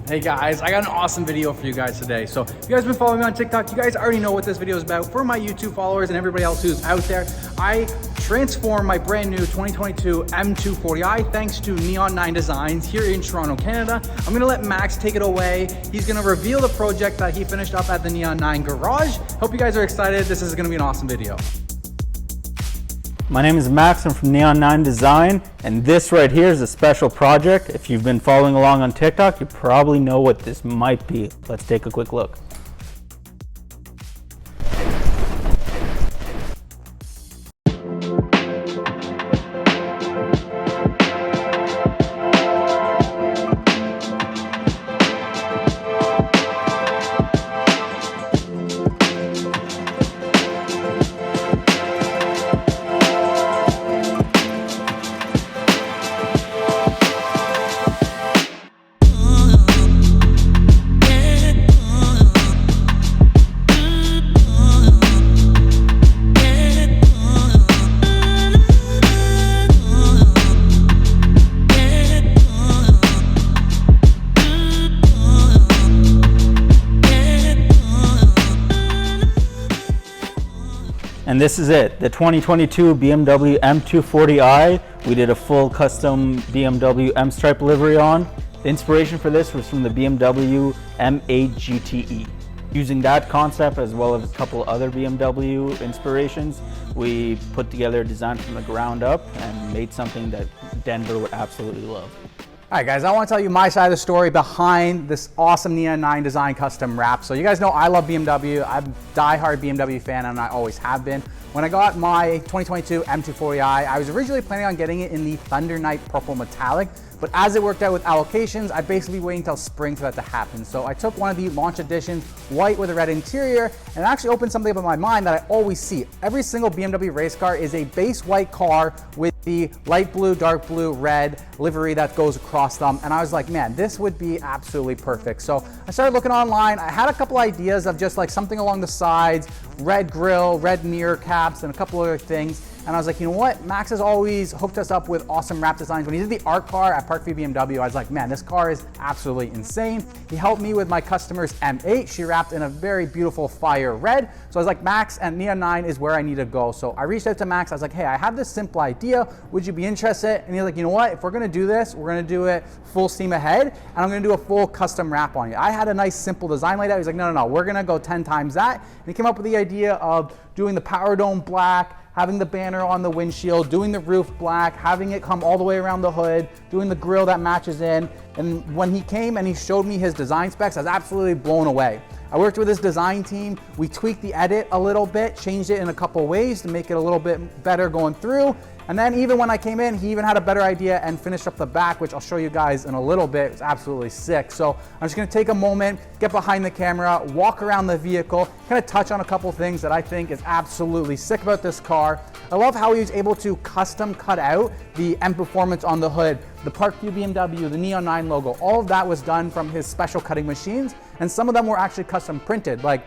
Hey guys, I got an awesome video for you guys today. So if you guys have been following me on TikTok, you guys already know what this video is about. For my YouTube followers and everybody else who's out there, I transformed my brand new 2022 M240i thanks to NeonNine Designs here in Toronto, Canada. I'm gonna let Max take it away. He's gonna reveal the project that he finished up at the NeonNine garage. Hope you guys are excited. This is gonna be an awesome video. My name is Max, I'm from NeonNine Design, and this right here is a special project. If you've been following along on TikTok, you probably know what this might be. Let's take a quick look. And this is it, the 2022 BMW M240i. We did a full custom BMW M stripe livery on. The inspiration for this was from the BMW M8 GTE. Using that concept as well as a couple other BMW inspirations, we put together a design from the ground up and made something that Denver would absolutely love. All right guys, I want to tell you my side of the story behind this awesome NeonNine Design custom wrap. So you guys know I love BMW. I'm a diehard BMW fan and I always have been. When I got my 2022 M240i, I was originally planning on getting it in the Thunder Night Purple Metallic, but as it worked out with allocations, I basically waited until spring for that to happen. So I took one of the launch editions, white with a red interior, and it actually opened something up in my mind that I always see. Every single BMW race car is a base white car with the light blue, dark blue, red livery that goes across them. And I was like, man, this would be absolutely perfect. So I started looking online. I had a couple ideas of just like something along the sides, red grille, red mirror caps, and a couple other things. And I was like, you know what? Max has always hooked us up with awesome wrap designs. When he did the art car at Parkview BMW, I was like, man, this car is absolutely insane. He helped me with my customer's M8. She wrapped in a very beautiful fire red. So I was like, Max and NeonNine is where I need to go. So I reached out to Max. I was like, hey, I have this simple idea. Would you be interested? And he's like, you know what? If we're gonna do this, we're gonna do it full steam ahead. And I'm gonna do a full custom wrap on you. I had a nice simple design laid out. He's like, no, we're gonna go 10 times that. And he came up with the idea of doing the power dome black, having the banner on the windshield, doing the roof black, having it come all the way around the hood, doing the grille that matches in. And when he came and he showed me his design specs, I was absolutely blown away. I worked with his design team. We tweaked the edit a little bit, changed it in a couple ways to make it a little bit better going through. And then even when I came in, he even had a better idea and finished up the back, which I'll show you guys in a little bit. It's absolutely sick. So I'm just gonna take a moment, get behind the camera, walk around the vehicle, kind of touch on a couple things that I think is absolutely sick about this car. I love how he was able to custom cut out the M Performance on the hood, the Parkview BMW, the NeonNine logo. All of that was done from his special cutting machines, and some of them were actually custom printed, like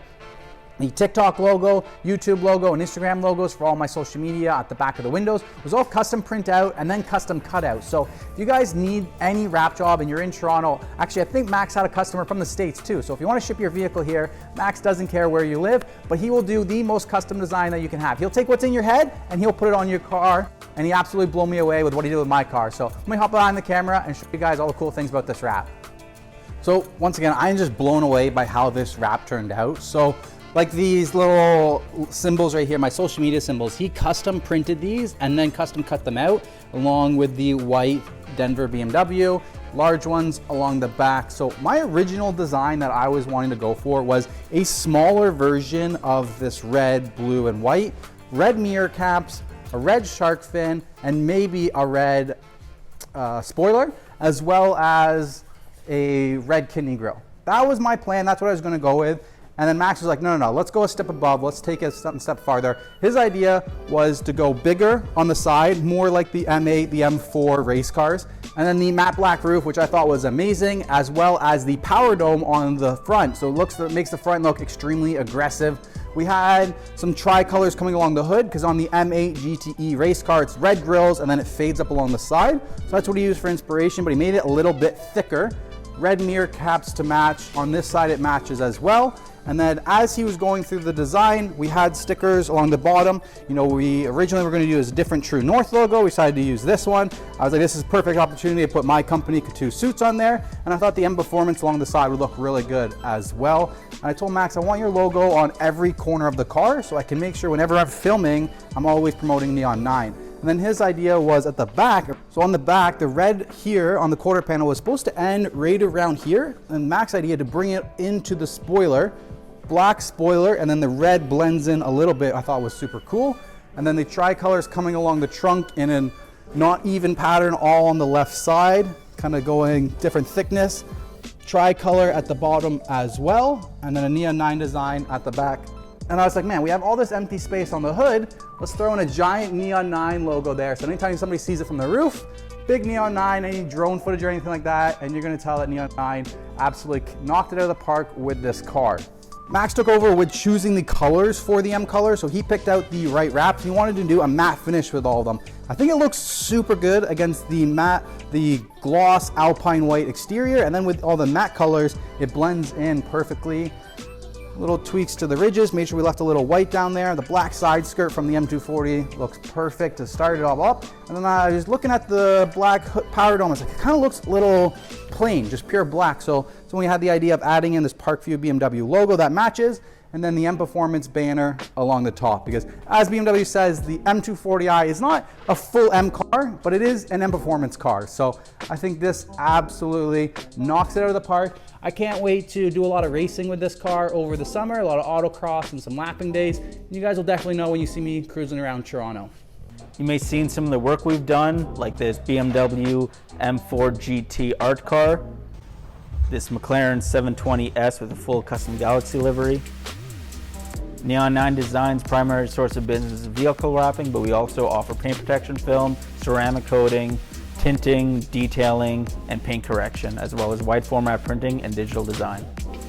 the TikTok logo, YouTube logo, and Instagram logos for all my social media at the back of the windows was all custom print out and then custom cut out. So if you guys need any wrap job and you're in Toronto, actually I think Max had a customer from the States too. So if you want to ship your vehicle here, Max doesn't care where you live, but he will do the most custom design that you can have. He'll take what's in your head and he'll put it on your car, and he absolutely blew me away with what he did with my car. So let me hop behind the camera and show you guys all the cool things about this wrap. So once again, I'm just blown away by how this wrap turned out. So like these little symbols right here, my social media symbols, he custom printed these and then custom cut them out along with the white Denver BMW, large ones along the back. So my original design that I was wanting to go for was a smaller version of this red, blue, and white, red mirror caps, a red shark fin, and maybe a red spoiler, as well as a red kidney grille. That was my plan. That's what I was gonna go with. And then Max was like, no, let's go a step above. Let's take it a step farther. His idea was to go bigger on the side, more like the M8, the M4 race cars. And then the matte black roof, which I thought was amazing, as well as the power dome on the front. So it makes the front look extremely aggressive. We had some tri-colors coming along the hood because on the M8 GTE race car, it's red grills and then it fades up along the side. So that's what he used for inspiration, but he made it a little bit thicker red mirror caps to match. On this side it matches as well. And then as he was going through the design, we had stickers along the bottom. You know, we originally were going to use a different True North logo. We decided to use this one. I was like, this is a perfect opportunity to put my company Coupe suits on there. And I thought the M Performance along the side would look really good as well. And I told Max, I want your logo on every corner of the car so I can make sure whenever I'm filming, I'm always promoting NeonNine. And then his idea was at the back. So on the back, the red here on the quarter panel was supposed to end right around here. And Max's idea to bring it into the spoiler, black spoiler, and then the red blends in a little bit, I thought was super cool. And then the tricolors coming along the trunk in a not even pattern all on the left side, kind of going different thickness. Tricolor at the bottom as well, and then a NeonNine Design at the back. And I was like, man, we have all this empty space on the hood. Let's throw in a giant NeonNine logo there. So anytime somebody sees it from the roof, big NeonNine, any drone footage or anything like that, and you're gonna tell that NeonNine absolutely knocked it out of the park with this car. Max took over with choosing the colors for the M color, so he picked out the right wraps. He wanted to do a matte finish with all of them. I think it looks super good against the matte, the gloss alpine white exterior, and then with all the matte colors, it blends in perfectly. Little tweaks to the ridges, made sure we left a little white down there. The black side skirt from the M240 looks perfect to start it all up. And then I was looking at the black powder dome, I was like, it kind of looks a little plain, just pure black. So we had the idea of adding in this Parkview BMW logo that matches, and then the M Performance banner along the top. Because as BMW says, the M240i is not a full M car, but it is an M Performance car. So I think this absolutely knocks it out of the park. I can't wait to do a lot of racing with this car over the summer, a lot of autocross and some lapping days. You guys will definitely know when you see me cruising around Toronto. You may have seen some of the work we've done, like this BMW M4 GT art car, this McLaren 720S with a full custom Galaxy livery. NeonNine Design's primary source of business is vehicle wrapping, but we also offer paint protection film, ceramic coating, tinting, detailing, and paint correction, as well as wide format printing and digital design.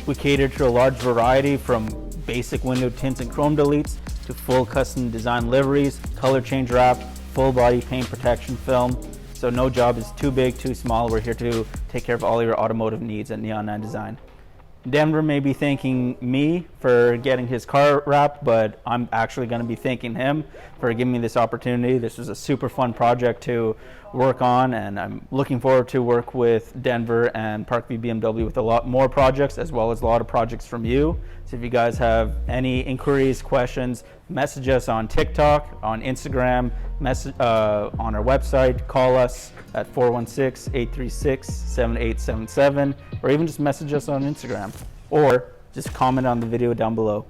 We cater to a large variety from basic window tints and chrome deletes to full custom design liveries, color change wrap, full body paint protection film. So no job is too big, too small. We're here to take care of all your automotive needs at NeonNine Design. Denver may be thanking me for getting his car wrapped, but I'm actually going to be thanking him for giving me this opportunity. This was a super fun project to work on, and I'm looking forward to work with Denver and Parkview BMW with a lot more projects, as well as a lot of projects from you. So if you guys have any inquiries, questions, message us on TikTok, on Instagram, on our website, call us at 416-836-7877, or even just message us on Instagram, or just comment on the video down below.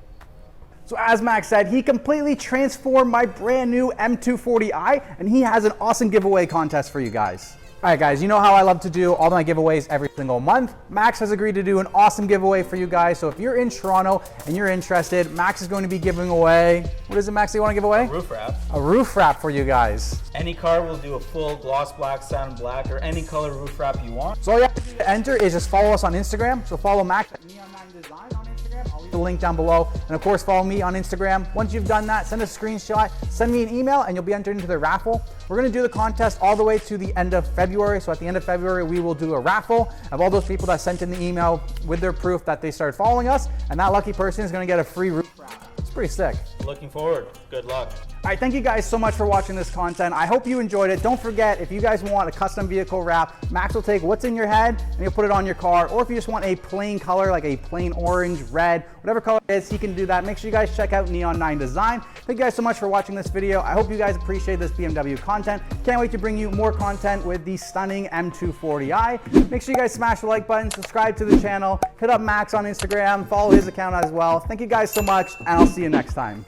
So as Max said, he completely transformed my brand new M240i, and he has an awesome giveaway contest for you guys. All right, guys, you know how I love to do all my giveaways every single month. Max has agreed to do an awesome giveaway for you guys. So if you're in Toronto and you're interested, Max is going to be giving away, what is it, Max, you want to give away? A roof wrap. A roof wrap for you guys. Any car will do a full gloss black, satin black, or any color roof wrap you want. So all you have to do to enter is just follow us on Instagram. So follow Max at NeonNine Design on Instagram. I'll leave the link down below. And of course, follow me on Instagram. Once you've done that, send a screenshot, send me an email, and you'll be entered into the raffle. We're going to do the contest all the way to the end of February. So at the end of February, we will do a raffle of all those people that sent in the email with their proof that they started following us. And that lucky person is going to get a free roof wrap. It's pretty sick. Looking forward. Good luck. All right, thank you guys so much for watching this content. I hope you enjoyed it. Don't forget, if you guys want a custom vehicle wrap, Max will take what's in your head and he'll put it on your car. Or if you just want a plain color, like a plain orange, red, whatever color it is, he can do that. Make sure you guys check out NeonNine Design. Thank you guys so much for watching this video. I hope you guys appreciate this BMW content. Can't wait to bring you more content with the stunning M240i. Make sure you guys smash the like button, subscribe to the channel, hit up Max on Instagram, follow his account as well. Thank you guys so much, and I'll see you next time.